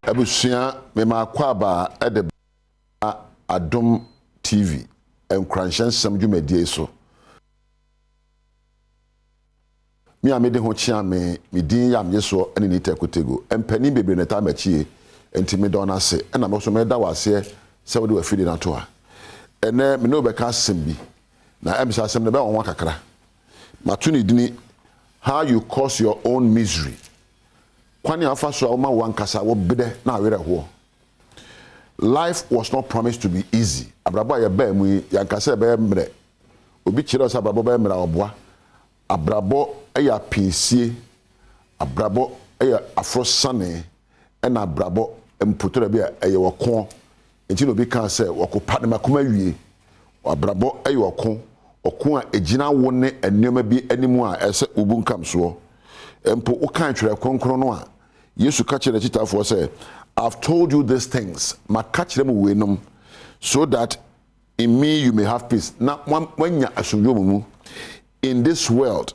Abusua me makwaba ede Adom TV Nkuranhyensem dwumadie so. Me amede ho chia me din yam yeso ene ni tekotego. Empani bebre neta machie enti me don ase. Ena me so me da wase se wo de wafidi na to a. Ene me no be ka asem bi. Na emsa asem ne be won kakra. Matuni dini how you cause your own misery. Kwani afa so oma wankasa wo bede na awere ho. Life was not promised to be easy. Abrabo ya ba mu yankasa be mre. Obi kire osa abrabo be mre oboa. Abrabo eya pinsie. Abrabo eya afrosane na abrabo empotora bi eye woko. Enti no bi kan say wokopa ne makoma wie. Abrabo eye woko. Oko a ejina wo ne enema bi animu a ese obunkam so. Empo ukan twere konkron no a Yesu ka kire chitafo say I've told you these things ma ka kire mu wenom so that in me you may have peace. Na wanya asomdwo mu in this world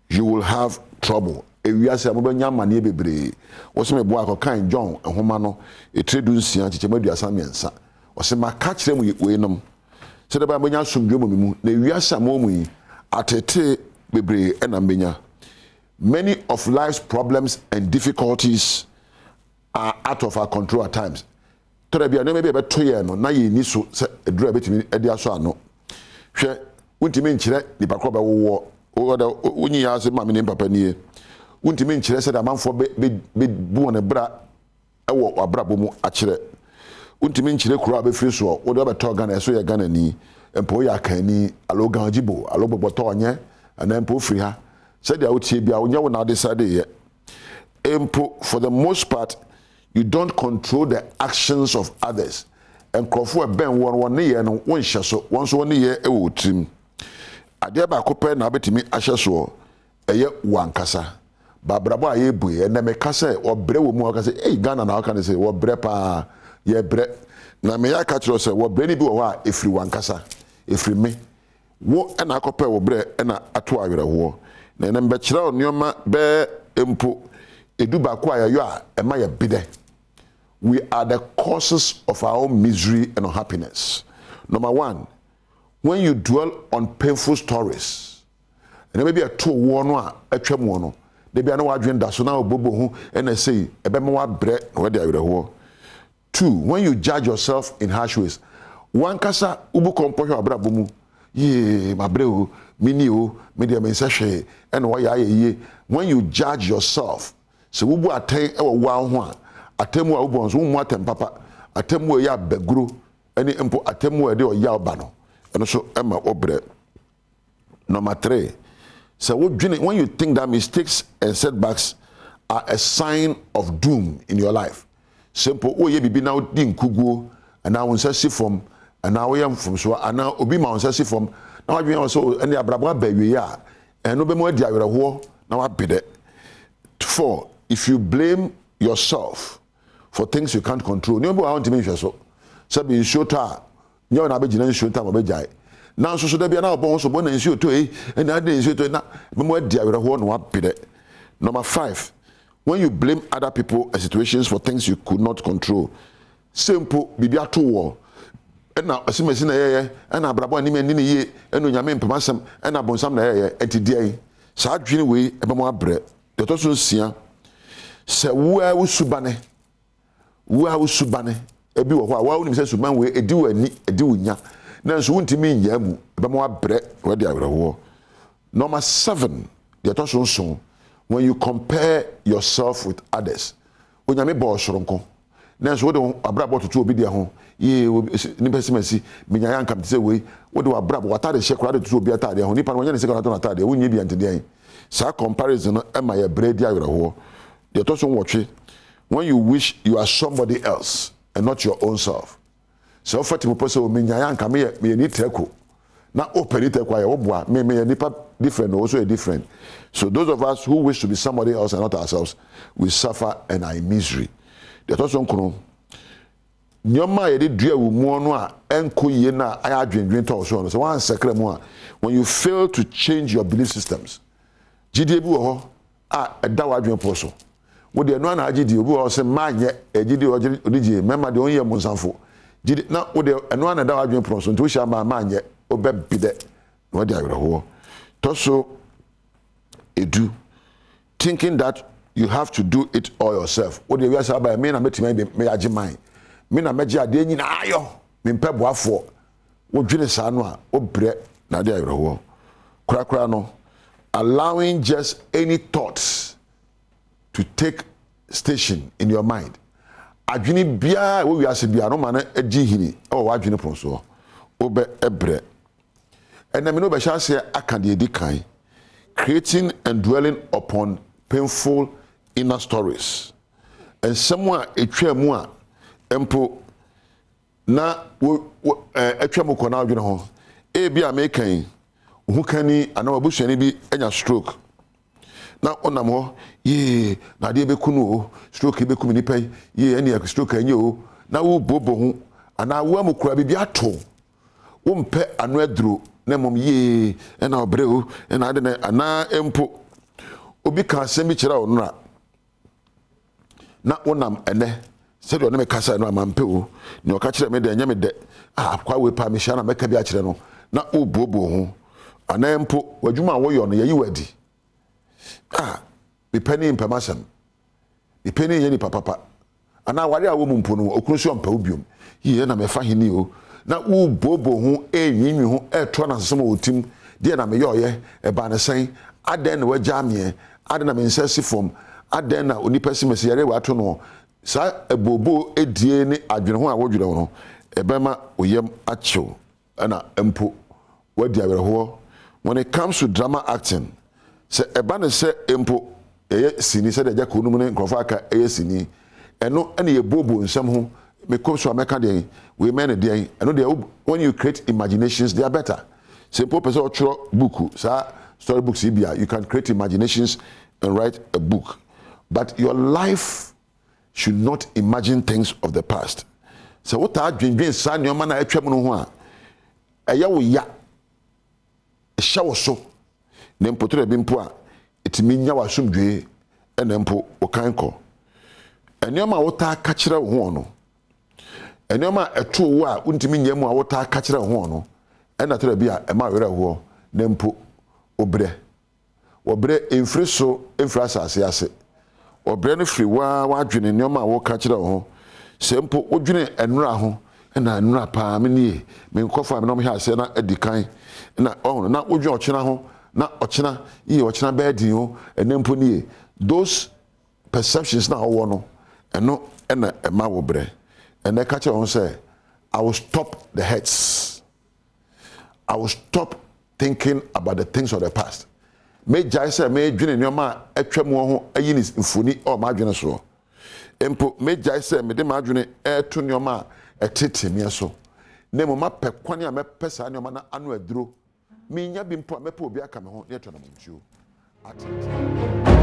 you will have trouble. Ewiase amobanya mane bebre. Wo se me bo akokan John ehoma no etredu nsia chichemaduasa miensa. Wo se ma ka kire mu wenom so that wanya asomdwo mu na ewiase amomu yi atete bebre enambenya. Many of life's problems and difficulties are out of our control at times. Today, no maybe about 2 years no na ye ni so se edura betimi edi aso ano. Hwe untimi nkyire ni pakro ba wo wo da unyi ya se mame ni papa nie. Untimi nkyire se da manfo be bu ne bra ewo abrabo mu akire. Untimi nkyire kuro abefiri so wo da be to Ghana so ye Ghana ni empo ya kan ni alo ganjibo alo boboto onye ana empo firi ha. Said the outie bia wonya wo na decide ye. Empo for the most part you don't control the actions of others. And crofo e ben won ne ye no won hye so won so ne ye e wo trim. Ade ba kope na betimi ahye so eye wankasa. Babrabo aye bue e na me kasa obre wo mu akase eh Ghana na aka ne say wo bre pa ye bre na me ya ka kiro say wo bre ni bi wo ha efiri wankasa efiri me wo e na kope wo bre e na ato awere ho. Na nembe kira onioma be empo eduba ko ayo a ema ya bide. We are the causes of our own misery and unhappiness. Number one, when you dwell on painful stories, and maybe a two one a twem one, they be no adwen da so na obobo hu and say ebe ma wa bre where dey ho. Two, when you judge yourself in harsh ways, one kasa ubu kompohwe abrabo mu ye mabreo mini o media mensahwe and why ye when you judge yourself so wubu aten e wo ho a atemu a wubu so mu atem papa atemu ya baguro any empo atemu e de o ya oba no eno so ema obre. Number 3, so when you think that mistakes and setbacks are a sign of doom in your life, simple o ye bibi na di nkuguo ana won sasi from ana wo yam from so ana obi ma won sasi from na wadwen so ene abrabo abawie ya eno be mo adi awerho na wabede. 4, if you blame yourself for things you can't control, no be want to mention so sabi shota nyo na be gina shota mo be jai na so da bia na obon so bo na nsi oto ene ade nsi oto na be mo adi awerho na wabede. Number 5, when you blame other people and situations for things you could not control, simple bibia to war na asimesi na yeye na abrabo ani mani ne ye eno nyame mpamasem na bonsam na yeye etidie saa dwene we ebe mo abre de to so sia se wa usubane ebi wo ho a wa unim se suban we edi wani edi wonya na so wuntimi nya mu ebe mo abre we de awreho. Number 7, de to so when you compare yourself with others, onyame bo soronko na so de abrabo tutu obi de ho ye ni pesimesi menya yankam te say we de abrabo watade shekura de tutu obi atade ho nipa no nya ne se kana to atade wonye bi antede sa comparison no ema ye bredi awreho. De to so watwe when you wish you are somebody else and not your own self. So fati mo pose o menya yankam me ni teko na open teko ya oboa me nipa different also a different. So those of us who wish to be somebody else and not ourselves, we suffer and are in misery. De to so nkono nyoma ye de dua wo mu no a enko ye na aya adwendwen to so no so wan sekra mu a when you fail to change your belief systems gidie bi wo ho a eda wa adwen po so wo de no na agidi obi o se manye agidi odigi mema de onye munsanfo gidi na wo de no na da wadwen proso nti wo hia ma manye obebide no de awerho to so edu thinking that you have to do it all yourself wo de wiasa ba me na metima me age man me na meje ade nyina ayo me mpe boafo wo dwene sa no a obre na de awerho kura no allowing just any thoughts to take station in your mind adwene bia wo wiase bia no ma na agi hini o wa adwene ponso obe ebre ena me no be chance aka de edi kan creating and dwelling upon painful inner stories and someone etwa mu a empo na etwa mu ko na adwene ho e bia me kan hu kani ana wabusuani bi enya stroke na onam ho ye na de be kunu o stroke be kumi ni pai ye eni stroke anya o na wo bobo hu ana wo amukura bi ato wo mpe anu aduro na mom ye na obre o na ade na ana empo obi ka asem bi kira onura na onam ene se do na me kasa no amampe o ni o ka kira me de anya me de kwa we pa me sha na me ka bi a kire no na wo bobo hu ana empo wadwuma wo yo no ye wadi me penny in permission me penny ye ni papa ana ware awo mu mpo no okuruso mpa obiom ye na me fa hini o na wo bobo hu enwinwi hu eto na sesem otim de na me yoye e ba ne sen aden na wagya me aden na me nsesi fom aden na onipa simese yare wato no sa ebobo edie ni adwene ho a wodwere no e ba ma oyem achew ana empo wadi awerho. When it comes to drama acting, se eba ne se empo eye sini se de ja ko num ne nkrofo aka eye sini eno ene ye bobo nsam ho me ko so ameka de we men de eno de when you create imaginations they are better. Simple person or book sa story books ibia you can create imaginations and write a book, but your life should not imagine things of the past. So what are dwen sa nyoma na atwam no ho a eye wo ya shawo so ne mpotre bi mpo a etimi nya wasomdwe ene mpo okanko enema wota ka kire wo no enema eto wo a untimi nya mu a wota ka kire wo no ena tere bi a ema were ho ne mpo obre enfriso enfrasase ase obre no firi wa adwene enema wo ka kire wo se mpo odwene enura ho na enura pa me nie me nkofa me no me ase na edikan na oh na odwe ochena ho na ochena ye ochena bedin ho enempo nie those perceptions na wo no eno ena ema wo bre ene ka che on say I will stop the hurts, I will stop thinking about the things of the past. Me jai say me dwene nyoma atwam ho ayi ni mfuni o ma dwene so empo me jai say me de ma dwene eto nyoma etete me so na mo ma pekwane a me pesa nyoma na anu aduro me nya bi mpo a me pa obi aka me ho ne to na mo ntuo atete